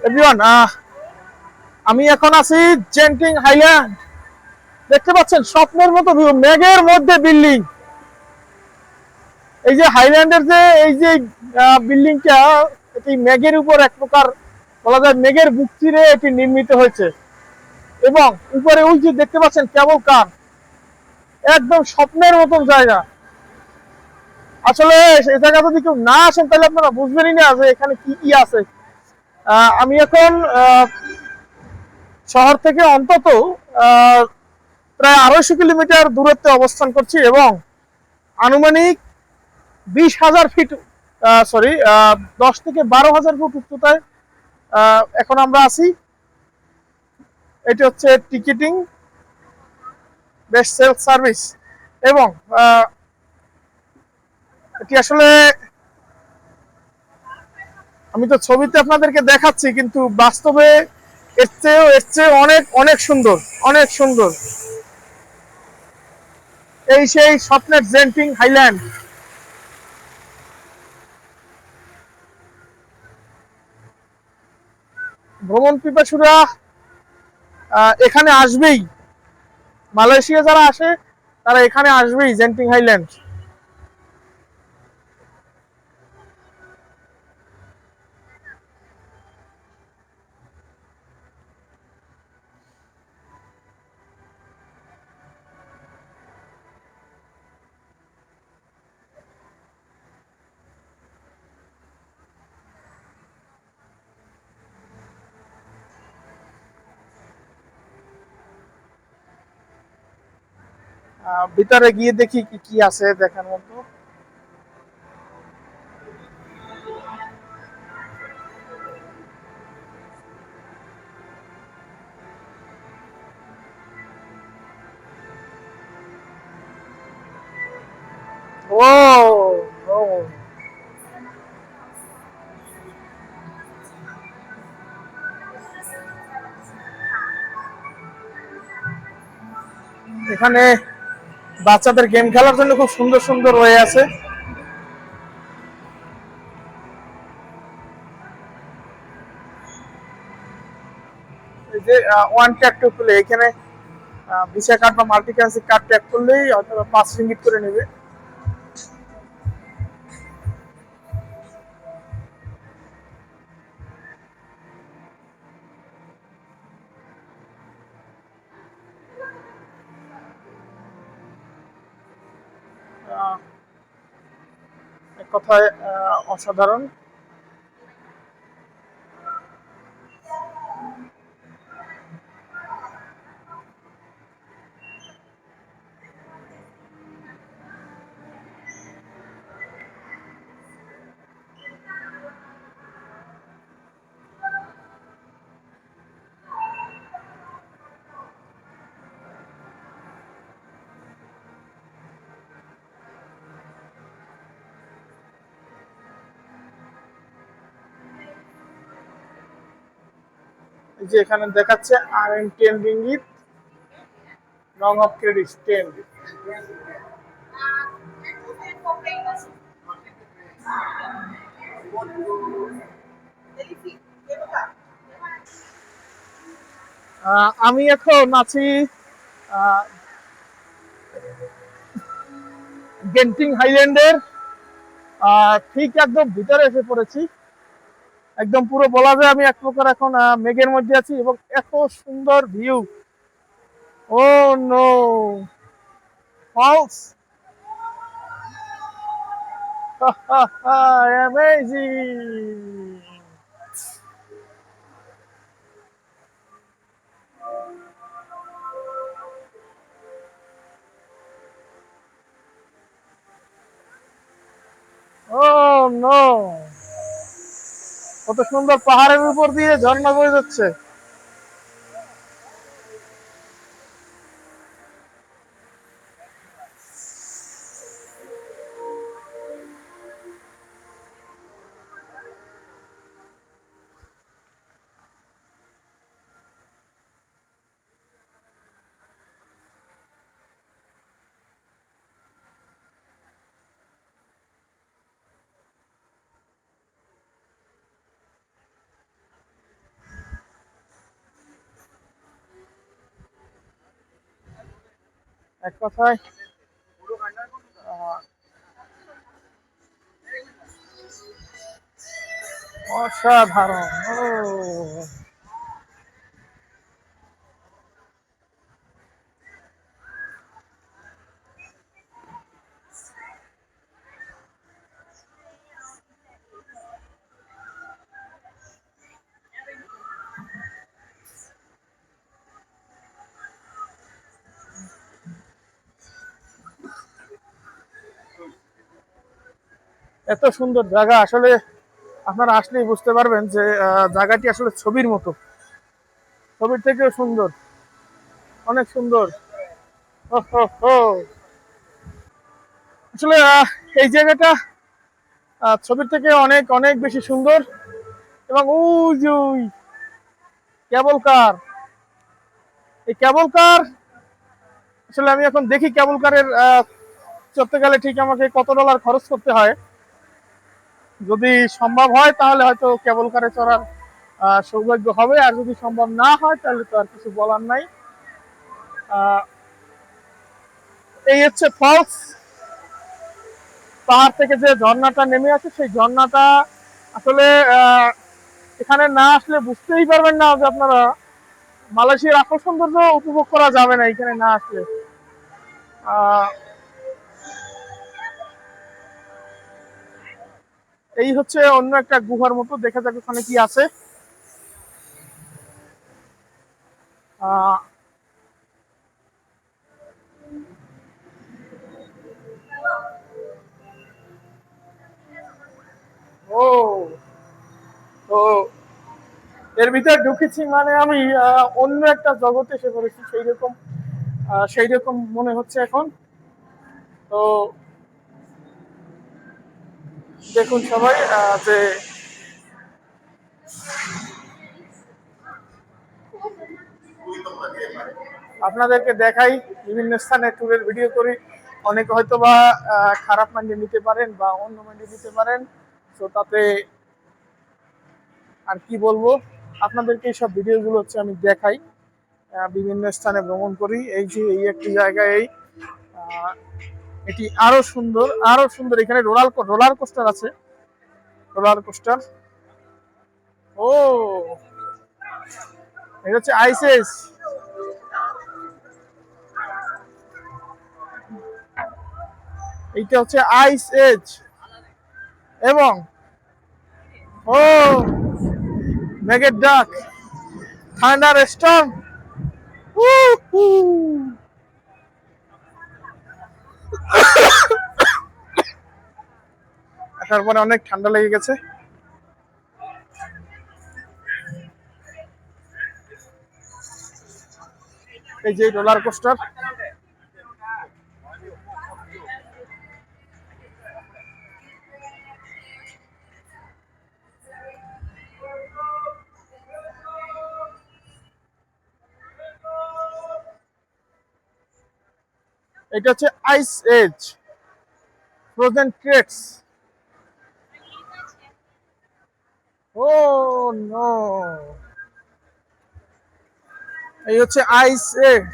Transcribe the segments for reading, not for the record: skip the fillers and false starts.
Everyone, আমি এখন আছি জেন্টিং হাইল্যান্ড। দেখতে পাচ্ছেন স্বপ্নের মতো ভিউ, মেঘের মধ্যে বিল্ডিং। এই যে হাইল্যান্ডের যে এই যে বিল্ডিংটা, এটি মেঘের উপর এক প্রকার বলা যায় মেঘের বুক চিরে এটি নির্মিত হয়েছে। এবং উপরে ওই যে দেখতে পাচ্ছেন কেবল কার, একদম স্বপ্নের মতন জায়গা। আসলে এই জায়গা যদি কেউ না আসেন তাহলে আপনারা বুঝবেনই না যে এখানে কি কি আছে। আমি এখন শহর থেকে অন্তত প্রায় 250 কিলোমিটার দূরত্বে অবস্থান করছি এবং আনুমানিক 20,000 ফিট, সরি, 10 থেকে 12,000 ফুট উচ্চতায় এখন আমরা আছি। এটি হচ্ছে টিকিটিং বেস্ট সেলফ সার্ভিস এবং এটি আসলে আমি তো ছবিতে আপনাদেরকে দেখাচ্ছি, কিন্তু বাস্তবে এর চেয়ে অনেক অনেক সুন্দর, অনেক সুন্দর। এই সেই স্বপ্নের জেন্টিং হাইল্যান্ড। ভ্রমণ পিপাসুরা এখানে আসবেই। মালয়েশিয়া যারা আসে তারা এখানে আসবেই, জেন্টিং হাইল্যান্ড। ভিতরে গিয়ে দেখি কি কি আছে দেখার মতো। ও ও, এখানে বাচ্চাদের গেম খেলার জন্য খুব সুন্দর সুন্দর ওয়ে আছে। এই যে ওয়ান ট্যাপ টু প্লে, এখানে ভিসা কার্ড বা মাল্টি কারেন্সি কার্ড ট্যাপ করলেই হয়তো 5 রিঙ্গিট করে নেবে। এক কথায় অসাধারণ। এই যে এখানে দেখাচ্ছে RM 10 ringgit, wrong of credit 10। আমি এখন আছি গেন্টিং হাইল্যান্ডের ঠিক একদম ভিতরে এসে পড়েছি। একদম পুরো বলা যায় আমি এক প্রকার এখন মেঘের মধ্যে আছি এবং এত সুন্দর ভিউ। ও নো, ফলস, অ্যামেজিং। ও নো, কত সুন্দর পাহাড়ের উপর দিয়ে ঝর্ণা বয়ে যাচ্ছে। এক কথায় আহ, অসাধারণ। ও এত সুন্দর জায়গা আসলে আপনারা আসলেই বুঝতে পারবেন যে জায়গাটি আসলে ছবির মতো, ছবির থেকেও সুন্দর, অনেক সুন্দর। ও হো হো। আসলে এই জায়গাটা ছবির থেকে অনেক অনেক বেশি সুন্দর। এবং ওই যে ওই কেবল কার, এই কেবল কার আসলে আমি এখন দেখি কেবল কারের চড়তে গেলে ঠিক আমাকে কত ডলার খরচ করতে হয়। যদি সম্ভব হয় তাহলে হয়তো কেবল কারে চড়ার সৌভাগ্য হবে, আর যদি সম্ভব না হয় তাহলে তো আর কিছু বলার নাই। আহ, এই হচ্ছে ফলস, পাহাড় থেকে যে ঝর্ণাটা নেমে আসে সেই ঝর্ণাটা আসলে এখানে না আসলে বুঝতেই পারবেন না যে আপনারা মালয়েশিয়ার আসল সৌন্দর্য উপভোগ করা যাবে না এখানে না আসলে। আহ, এই হচ্ছে অন্য একটা গুহার মতো, দেখা যাক ওখানে কি আছে। আহ, ও তো এর ভিতরে ঢুকেছি মানে আমি অন্য একটা জগতে এসে পড়েছি, সেই রকম মনে হচ্ছে এখন। তো দেখুন সবাই যে আপনাদেরকে দেখাই, বিভিন্ন স্থানে ট্যুরের ভিডিও করি। অনেকে হয়তো বা খারাপ মাইন্ডে নিতে পারেন বা অন্য মাইন্ডে নিতে পারেন, তো তাতে আর কি বলবো, আপনাদেরকে এই সব ভিডিওগুলো হচ্ছে আমি দেখাই। বিভিন্ন স্থানে ভ্রমণ করি। এই যে এই একটি জায়গায় আহ, এটি আরো সুন্দর, আরো সুন্দর। এখানে রোলার কোস্টার আছে, রোলার কোস্টার। ও এটা হচ্ছে আইসেস। এইটা হচ্ছে আইস এজ। এবং ও মেঘের ডাক, থান্ডার স্টর্ম। আসার পরে অনেক ঠান্ডা লেগে গেছে। এই যে রোলার কোস্টার, এটা হচ্ছে আইস এজ, ফ্রোজেন ট্রেক্স। ও নো, এই হচ্ছে আইস এজ,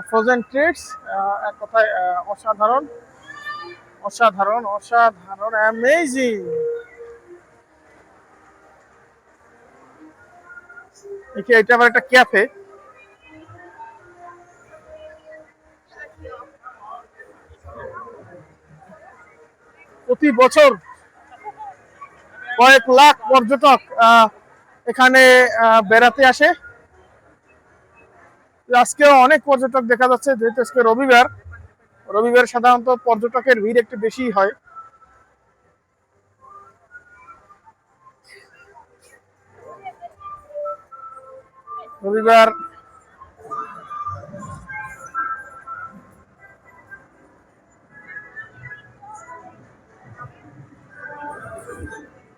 ফ্রোজেন ট্রেক্স। এক কথায় অসাধারণ, অসাধারণ, অসাধারণ, অ্যামেজিং। এটা আবার একটা ক্যাফে। প্রতি বছর কয়েক লাখ পর্যটক এখানে বেড়াতে আসে। আজকেও অনেক পর্যটক দেখা যাচ্ছে, যেহেতু আজকে রবিবার, রবিবার সাধারণত পর্যটকের ভিড় একটু বেশি হয়। রবিবার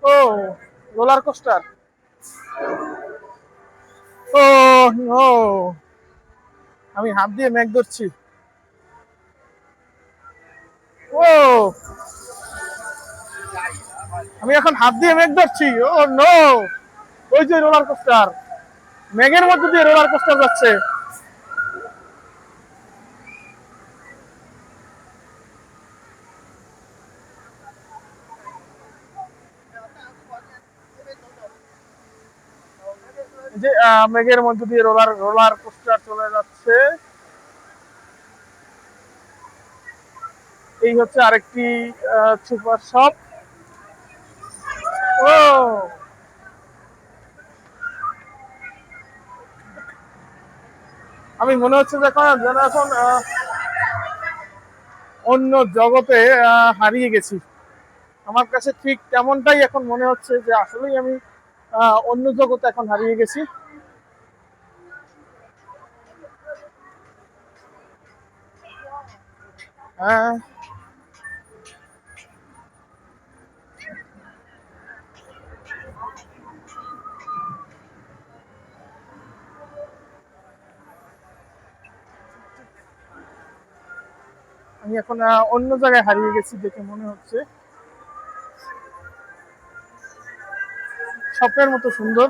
ও রোলার কোস্টার। ও নো, আমি হাত দিয়ে মেঘ ধরছি। ও আমি এখন হাত দিয়ে মেঘ ধরছি। ও নো, ওই যে রোলার কোস্টার। মেঘের মধ্যে দিয়ে রোলার কোস্টার যাচ্ছে। যে মেঘের মধ্যে দিয়ে রোলার রোলার কোস্টার চলে যাচ্ছে। এই হচ্ছে আরেকটি সুপার শপ। ও আমি মনে হচ্ছে যে এখন যেন এখন অন্য জগতে হারিয়ে গেছি। আমার কাছে ঠিক তেমনটাই এখন মনে হচ্ছে যে আসলেই আমি অন্য জগতে এখন হারিয়ে গেছি। হ্যাঁ, আমি এখন অন্য জায়গায় হারিয়ে গেছি দেখে মনে হচ্ছে। স্বপ্নের মতো সুন্দর।